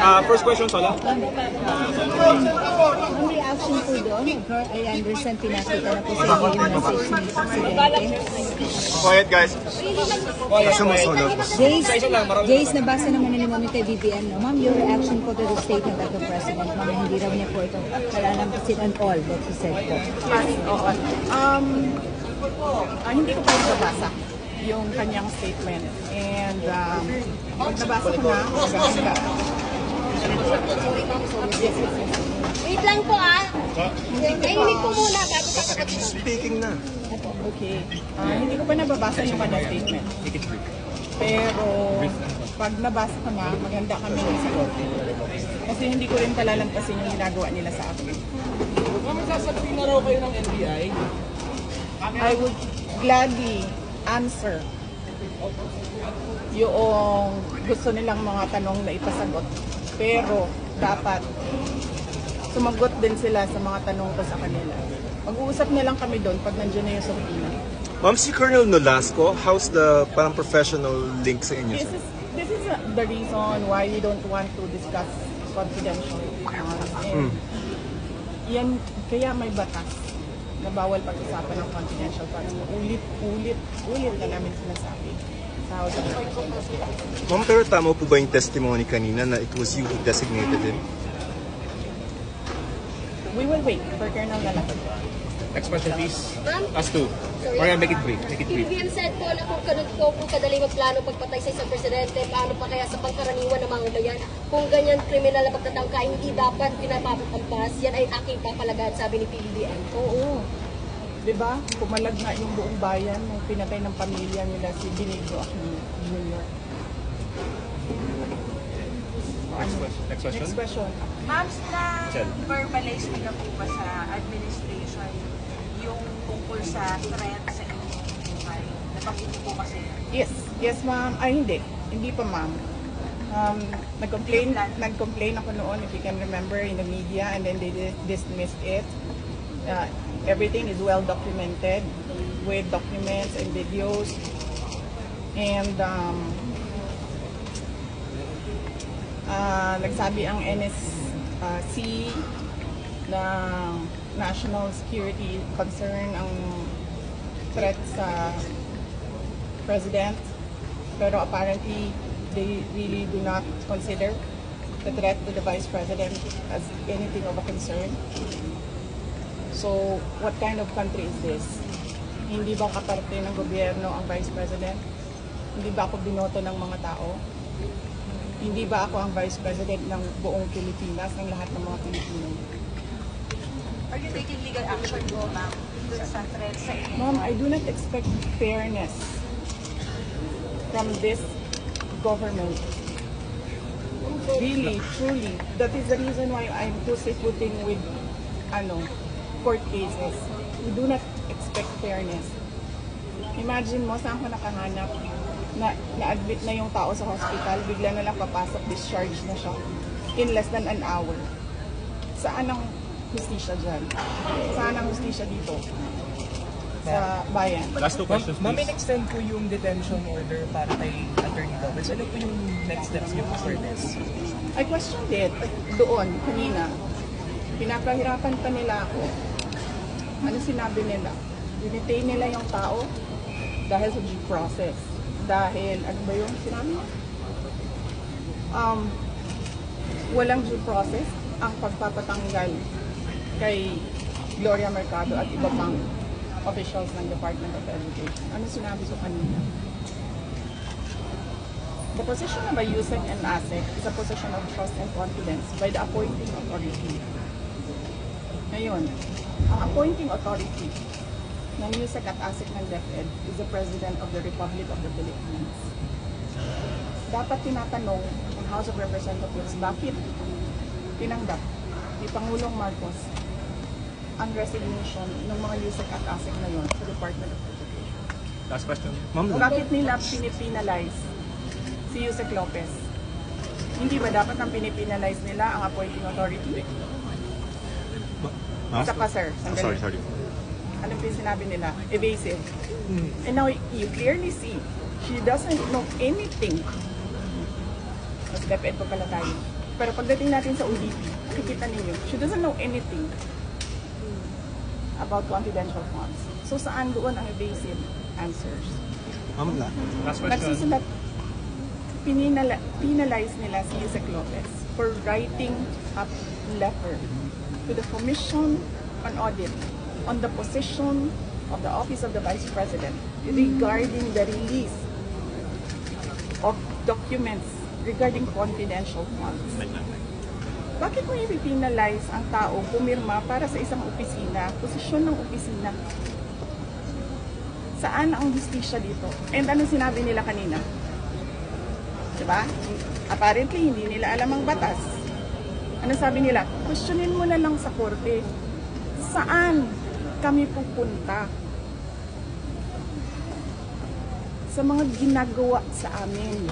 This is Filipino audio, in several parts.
First question, Sola. Ang reaction po doon, I understand pinakita na po sa iyo yung message ni Presidente. Quiet, guys. Jace, nabasa naman ni Mami kay BBM, no? Ma'am, your reaction po to the statement of the President, ma'am, hindi raw niya po ito kalalampasin and all that he said po. Hindi ko pa nabasa yung kanyang statement. And pag nabasa ko na, maganda. Wait lang po Nainig po muna bago sasagot. Speaking na. Okay. Hindi ko pa nababasa yung kanyang statement. Pero pag nabasa ko na, maganda kami ng sagot. Kasi hindi ko rin kalalampasin yung ginagawa nila sa akin. Sasagutin na raw kayo ng NBI? I would gladly answer yung gusto nilang mga tanong na ipasagot. Pero dapat sumagot din sila sa mga tanong ko sa kanila. Mag-uusap na lang kami doon pag nandiyan na yung Sophia. Ma'am, si Colonel Nolasco, how's the parang professional link sa inyo? This is the reason why we don't want to discuss confidential. Yan, kaya may batas na bawal pag-usapan ng confidential funds. Ulit na namin sinasabi sa House of Representatives. Ma'am, pero tama po ba yung testimony kanina na it was you who designated him? We will wait for Colonel Nolasco. Next question, please. Ma'am? Last two. Or make it brief. Make it brief. BBM said po na kung ganito po kadali magplano pagpatay sa isang presidente, paano pa kaya sa pangkaraniwan ng mga bayan? Kung ganyan kriminal na pagtatangka, hindi dapat pinapapatampas. Yan ay aking papalagad, sabi ni PBBM. Oo. Diba? Pumalag na yung buong bayan nung pinatay ng pamilya nila si Benigno Aquino Jr. Next question. Next question. Ma'am, na-verbalize niyo na po ba sa administration yung tungkol sa threat sa inyong buhay? Nabanggit niyo po kasi. Yes ma'am. Ay hindi. Hindi pa ma'am. Nag-complain ako noon, if you can remember, in the media, and then they dismissed it. Everything is well documented with documents and videos. And nagsabi ang NSC na national security concern ang threat sa president, pero apparently they really do not consider the threat to the vice president as anything of a concern. So what kind of country is this? Hindi ba kaparte ng gobyerno ang vice president? Hindi ba ako binoto ng mga tao? Hindi ba ako ang Vice President ng buong Pilipinas, ng lahat ng mga Pilipino? Are you taking legal action po, ma'am, sa threat sa inyo? Ma'am, I do not expect fairness from this government. Really, truly. That is the reason why I'm pussyfooting with court cases. We do not expect fairness. Imagine mo, saan ko nakahanap na-admit na yung tao sa hospital, bigla na lang papasok, discharge na siya in less than an hour. Saan ang hustisya dyan? Saan ang hustisya dito? Sa bayan. Last two questions, Ma'am, please. in-extend po yung detention order para kay Attorney Gomez. Ano po yung next steps niyo po for this? I questioned it doon, kanina. Pinapahirapan pa nila ako. Ano sinabi nila? Dinetain nila yung tao dahil sa due process. Dahil, ano ba yung sinabi? Walang due process ang pagpapatanggal kay Gloria Mercado at iba pang officials ng Department of Education. Ano sinabi ko kanina? The position of a USEC and ASEC is a position of trust and confidence by the appointing authority. Ngayon, ang appointing authority ng USEC at ASEC ng DepEd is the President of the Republic of the Philippines. Dapat tinatanong ng House of Representatives bakit tinanggap ni Pangulong Marcos ang resignation ng mga USEC at ASEC na yon sa Department of Education. Last question. Ma'am, Bakit nila pinipinalize si Yusek Lopez? Hindi ba dapat ang pinipinalize nila ang appointing authority? Isa pa, sir. sorry. Ano po yung sinabi nila? Evasive. And now, you clearly see, she doesn't know anything. Mas DepEd pa pala tayo. Pero pagdating natin sa ODP, makikita ninyo, she doesn't know anything about confidential funds. So saan doon ang evasive answers? Ma'am, Last question. Nagsusulat, penalize nila si Yusek Lopez for writing a letter to the Commission on Audit on the position of the Office of the Vice President regarding the release of documents regarding confidential funds. Bakit mo i-penalize ang tao pumirma para sa isang opisina, posisyon ng opisina? Saan ang justisya dito? And anong sinabi nila kanina? Diba? Apparently, hindi nila alam ang batas. Ano sabi nila? Questionin mo na lang sa korte. Saan kami pupunta? Sa mga ginagawa sa amin.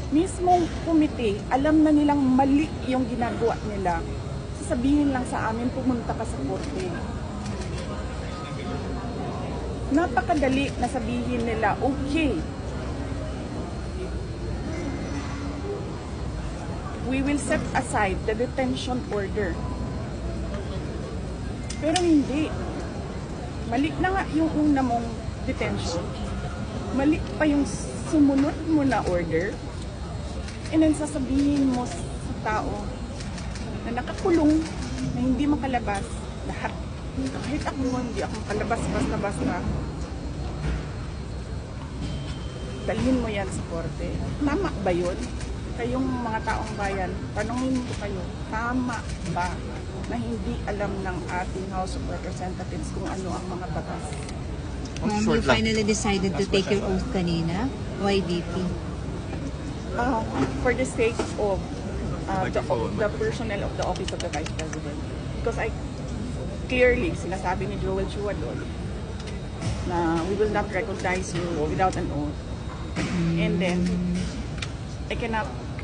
Mismong komite, alam na nilang mali yung ginagawa nila. Sasabihin lang sa amin, pumunta ka sa korte. Napakadali na sabihin nila, okay, we will set aside the detention order. Pero hindi. Mali na nga yung una mong detention. Mali pa yung sumunod mo na order. And then sasabihin mo sa tao na nakakulong, na hindi makalabas, lahat. Kahit ako, hindi ako makalabas basta-basta. Dalhin mo yan sa korte. Tama ba yun? Kayong mga taong bayan, tanongin ko kayo, tama ba na hindi alam ng ating House of Representatives kung ano ang mga batas? Ma'am, you finally decided to take your oath kanina. Why VP? For the sake of the personnel of the Office of the Vice President. Because I clearly, sinasabi ni Joel Chua doon, na we will not recognize you without an oath. And then,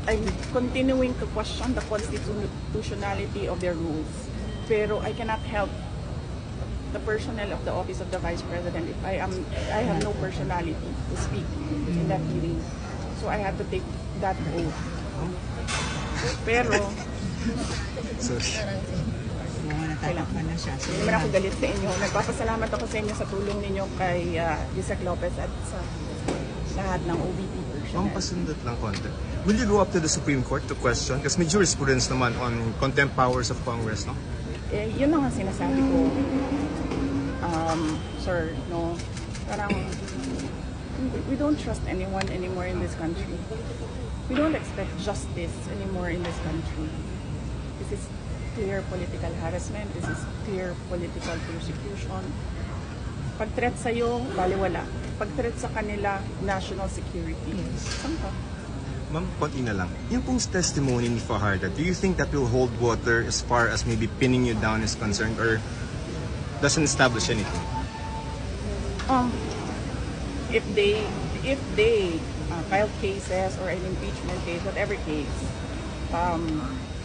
I'm continuing to question the constitutionality of their rules. Pero I cannot help the personnel of the Office of the Vice President if I have no personality to speak in that hearing. So I had to take that oath. Pero, Natatakpan na siya. hindi naman ako galit sa inyo. Nagpapasalamat ako sa inyo sa tulong ninyo kay Yusek Lopez at sa lahat ng OVP Ma'am, personnel. pasundot lang konti. Will you go up to the Supreme Court to question? Kasi may jurisprudence naman on contempt powers of Congress, no? Yun ang sinasabi ko, sir, no? Parang, we don't trust anyone anymore in this country. We don't expect justice anymore in this country. This is clear political harassment. This is clear political persecution. Pag-threat sa'yo, baliwala. Pag-threat sa kanila, national security. Saan ka? Ma'am, konti na lang. Yung pong testimony ni Fajardo, do you think that will hold water as far as maybe pinning you down is concerned or doesn't establish anything? If they file cases or an impeachment case, whatever case,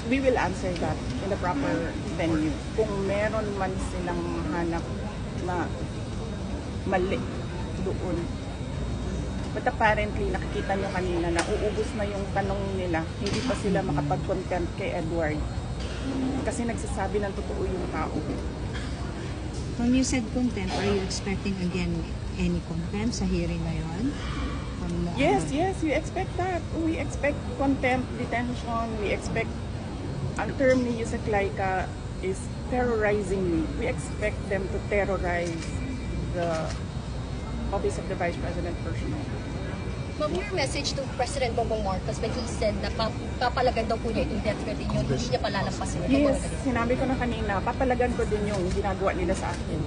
we will answer that in the proper venue. Kung meron man silang hanap na mali doon. But apparently, nakikita nyo kanina na uubos na yung tanong nila. Hindi pa sila makapag-contempt kay Edward. Kasi nagsasabi ng totoo yung tao. When you said contempt, are you expecting again any contempt sa hearing na yun? Yes, we expect that. We expect contempt, detention. We expect, ang term ni Yusek Laika is terrorizing me. We expect them to terrorize the Office of the Vice President personnel. Ma'am, your message to President Bongbong Marcos when he said na papalagan daw po niya itong death threat ninyo, hindi niya palalampasin. Yes, sinabi ko na kanina, papalagan ko din yung ginagawa nila sa akin.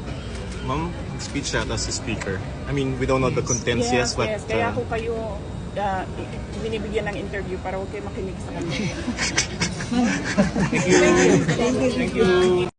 Ma'am, speech out as a speaker. I mean, we don't know the contents Yes, but... yes. Kaya ako kayo binibigyan ng interview para huwag kayo makinig sa kanila. Thank you. Thank you.